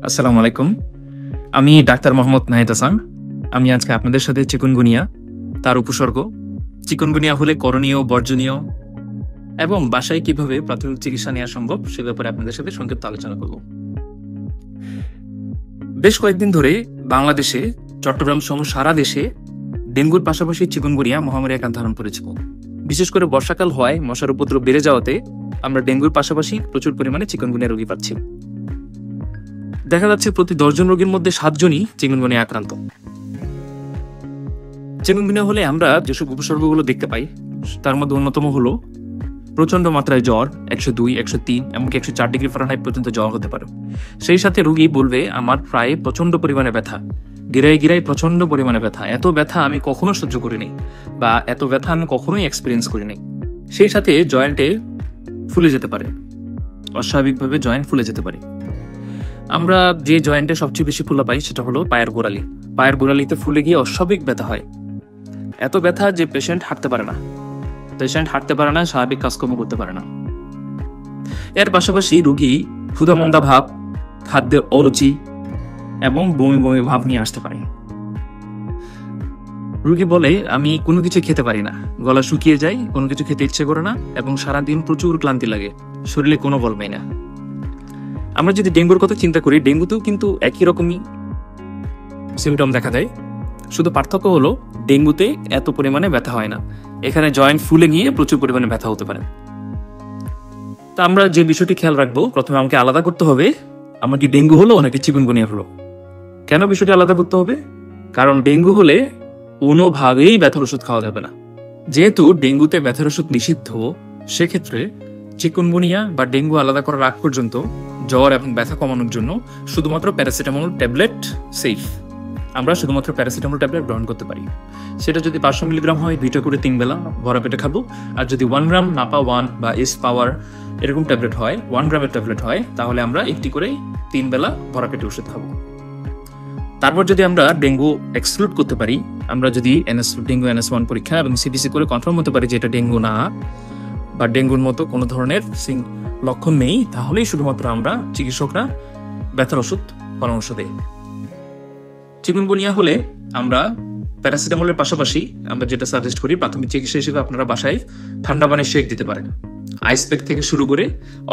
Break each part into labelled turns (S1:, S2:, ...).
S1: আসসালামু আলাইকুম। আমি ডাক্তার মোহাম্মদ নাহিদ হাসান। আমি আজকে আপনাদের সাথে চিকুনগুনিয়া, তার উপসর্গ, চিকুনগুনিয়া হলে করণীয়, বর্জনীয় এবং বাসায় কিভাবে প্রাথমিক চিকিৎসা নেওয়া সম্ভব সে ব্যাপারে আপনাদের সাথে সংক্ষিপ্ত আলোচনা করব। বেশ কয়েকদিন ধরে বাংলাদেশে, চট্টগ্রাম সহ সারা দেশে ডেঙ্গুর পাশাপাশি চিকুনগুনিয়া মহামারী আকার ধারণ করেছিল। বিশেষ করে বর্ষাকাল হওয়ায় মশার উপদ্রব বেড়ে যাওয়াতে আমরা ডেঙ্গুর পাশাপাশি প্রচুর পরিমাণে চিকুনগুনিয়া রোগী পাচ্ছি। দেখা যাচ্ছে প্রতি 10 জন রোগীর মধ্যে 7 জনই চিকুনগুনিয়া আক্রান্ত। চিকুনগুনিয়া হলে আমরা যেসব উপসর্গগুলো দেখতে পাই তার মধ্যে অন্যতম হলো প্রচন্ড মাত্রায় জ্বর, 102, 103 এমনকি 104 ডিগ্রি ফারেনহাইট পর্যন্ত জ্বর হতে পারে। সেই সাথে রোগী বলবে আমার প্রায় প্রচন্ড পরিমাণে ব্যথা, গিরায় গিরায় প্রচন্ড পরিমাণে ব্যথা, এত ব্যথা আমি কখনো সহ্য করিনি বা এত ব্যথা আমি কখনোই এক্সপিরিয়েন্স করিনি। সেই সাথে জয়েন্টে ফুলে যেতে পারে, অস্বাভাবিকভাবে জয়েন্ট ফুলে যেতে পারে। আমরা যে জয়েন্টে সবচেয়ে বেশি ফুলা পাই সেটা হলো পায়ের গোড়ালি। পায়ের গোড়ালিতে ফুলে গিয়ে অস্বাভাবিক ব্যথা হয়, এত ব্যথা যে পেশেন্ট হাঁটতে পারে না, স্বাভাবিক কাজকর্ম করতে পারে না। এর পাশাপাশি রোগী ক্ষুধামন্দা ভাব, খাদ্যের অরুচি এবং বমি বমি ভাব নিয়ে আসতে পারে। রোগী বলে আমি কোনো কিছু খেতে পারি না, গলা শুকিয়ে যায়, কোনো কিছু খেতে ইচ্ছে করে না এবং সারাদিন প্রচুর ক্লান্তি লাগে, শরীরে কোনো বল পাই না। আমরা যদি ডেঙ্গুর কথা চিন্তা করি, ডেঙ্গুতেও কিন্তু একই রকমই সিমটম দেখা দেয়, শুধু পার্থক্য হলো ডেঙ্গুতে এত পরিমাণে ব্যথা হয় না, এখানে জয়েন্ট ফুলে গিয়ে প্রচুর পরিমাণে ব্যথা হতে পারে। তা আমরা যে বিষয়টি খেয়াল রাখবো, প্রথমে আমাকে আলাদা করতে হবে আমার কি ডেঙ্গু হলো নাকি চিকুনগুনিয়া হলো। কেন বিষয়টি আলাদা করতে হবে? কারণ ডেঙ্গু হলে কোনোভাবেই ব্যথার ওষুধ খাওয়া যাবে না। যেহেতু ডেঙ্গুতে ব্যথার ওষুধ নিষিদ্ধ, সেক্ষেত্রে চিকুনগুনিয়া বা ডেঙ্গু আলাদা করার আগ পর্যন্ত জ্বর এবং ব্যথা কমানোর জন্য শুধুমাত্র প্যারাসিটামল ট্যাবলেট সেফ। আমরা শুধুমাত্র প্যারাসিটামল ট্যাবলেট গ্রহণ করতে পারি। সেটা যদি 500 মিলিগ্রাম হয় 2টা করে 3 বেলা ভরা পেটে খাবো। আর যদি 1 গ্রাম নাপা 1 বা এস পাওয়ার এরকম ট্যাবলেট হয়, 1 গ্রামের ট্যাবলেট হয়, তাহলে আমরা একটি করে 3 বেলা ভরা পেটে ওষুধ খাবো। তারপর যদি আমরা ডেঙ্গু এক্সক্লুড করতে পারি, আমরা যদি ডেঙ্গু NS1 পরীক্ষা এবং সিবিসি করে কনফার্ম হতে পারি যে এটা ডেঙ্গু না বা ডেঙ্গুর মতো কোনো ধরনের লক্ষণ নেই, তাহলেই শুধুমাত্র আমরা চিকিৎসকরা ব্যথার ওষুধ পরামর্শ দেই। চিকুনগুনিয়া হলে আমরা প্যারাসিটামলের পাশাপাশি আমরা যেটা সাজেস্ট করি প্রাথমিক চিকিৎসা হিসেবে আপনারা বাসায় ঠান্ডা পানির শেক দিতে পারেন। আইস প্যাক থেকে শুরু করে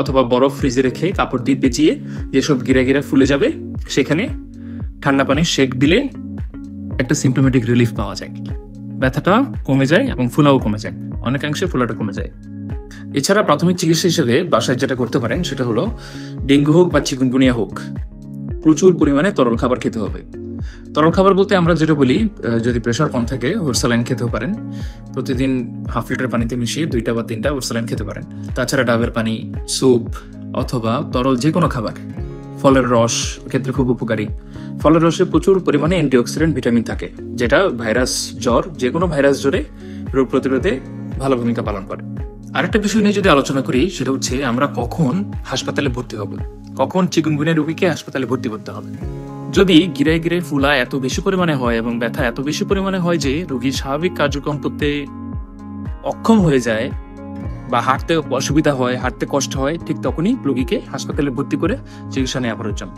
S1: অথবা বরফ ফ্রিজে রেখে কাপড় দিয়ে পেঁচিয়ে যেসব গিরা গিরা ফুলে যাবে সেখানে ঠান্ডা পানির শেক দিলে একটা সিমটোমেটিক রিলিফ পাওয়া যায়, ব্যথাটা কমে যায় এবং ফুলাও কমে যায়, অনেকাংশে ফুলাটা কমে যায়। এছাড়া প্রাথমিক চিকিৎসা হিসেবে বাসায় যেটা করতে পারেন সেটা হলো ডেঙ্গু হোক বা চিকুনগুনিয়া হোক, প্রচুর পরিমাণে তরল খাবার খেতে হবে। তরল খাবার বলতে আমরা যেটা বলি, যদি প্রেশার কম থাকে ওরসালাইন খেতেও পারেন, প্রতিদিন 1/2 লিটার পানিতে মিশিয়ে 2টা বা 3টা ওরসালাইন খেতে পারেন। তাছাড়া ডাবের পানি, স্যুপ অথবা তরল যে কোনো খাবার, ফলের রস ক্ষেত্রে খুব উপকারী। ফলের রসে প্রচুর পরিমাণে অ্যান্টিঅক্সিডেন্ট ভিটামিন থাকে, যেটা ভাইরাস জ্বর, যে কোনো ভাইরাস জ্বরে রোগ প্রতিরোধে ভালো ভূমিকা পালন করে। আরেকটা বিষয় নিয়ে যদি আলোচনা করি সেটা হচ্ছে আমরা কখন হাসপাতালে ভর্তি হব, কখন চিকুনগুনিয়া রোগীকে হাসপাতালে ভর্তি করতে হবে। যদি গিরায় গিরায় ফুলা এত বেশি পরিমাণে হয় এবং ব্যথা এত বেশি পরিমাণে হয় যে রোগী স্বাভাবিক কার্যক্রম করতে অক্ষম হয়ে যায় বা হাঁটতে অসুবিধা হয়, হাঁটতে কষ্ট হয়, ঠিক তখনই রোগীকে হাসপাতালে ভর্তি করে চিকিৎসা নেওয়া প্রয়োজন।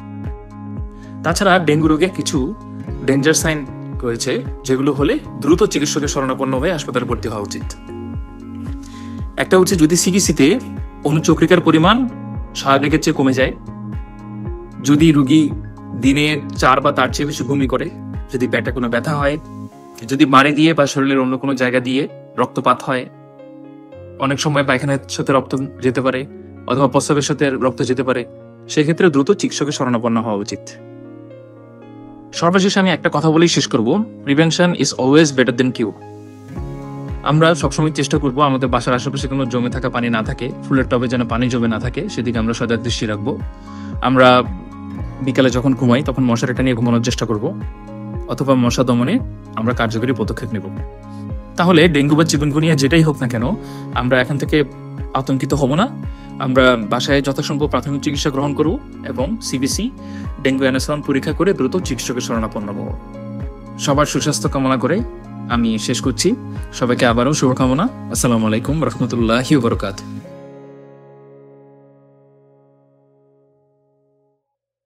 S1: তাছাড়া ডেঙ্গু রোগে কিছু ডেঞ্জার সাইন রয়েছে যেগুলো হলে দ্রুত চিকিৎসকের শরণাপন্ন হয়ে হাসপাতালে ভর্তি হওয়া উচিত। একটা হচ্ছে যদি সিকিসিতে অনুচক্রিকার পরিমাণ স্বাভাবিকের চেয়ে কমে যায়, যদি রোগী দিনে 4 বা তার চেয়ে বেশি বমি করে, যদি পেটে কোনো ব্যথা হয়, যদি মাড়ি দিয়ে বা শরীরের অন্য কোনো জায়গা দিয়ে রক্তপাত হয়, অনেক সময় পায়খানার সাথে রক্ত যেতে পারে অথবা প্রস্রাবের সাথে রক্ত যেতে পারে, সেক্ষেত্রে দ্রুত চিকিৎসকের শরণাপন্ন হওয়া উচিত। সর্বশেষে আমি একটা কথা বলেই শেষ করব, prevention is always better than cure. আমরা সবসময় চেষ্টা করবো আমাদের বাসার আশেপাশে কোনো জমে থাকা পানি না থাকে, ফুলের টবে যেন পানি জমে না থাকে সেদিকে আমরা সজাগ দৃষ্টি রাখবো। আমরা বিকালে যখন ঘুমাই তখন মশারিটা নিয়ে ঘুমানোর চেষ্টা করব অথবা মশা দমনে আমরা কার্যকরী পদক্ষেপ নেব। তাহলে ডেঙ্গু বা চিকুনগুনিয়া যেটাই হোক না কেন আমরা এখান থেকে আতঙ্কিত হব না। আমরা বাসায় যথাসম্ভব প্রাথমিক চিকিৎসা গ্রহণ করব এবং সিবিসি ডেঙ্গু NS1 পরীক্ষা করে দ্রুত চিকিৎসকের শরণাপন্ন হব। সবার সুস্বাস্থ্য কামনা করে আমি শেষ করছি। সবাইকে আবারও শুভকামনা। আসসালামু আলাইকুম রহমতুল্লাহি ওয়া বারাকাতুহু।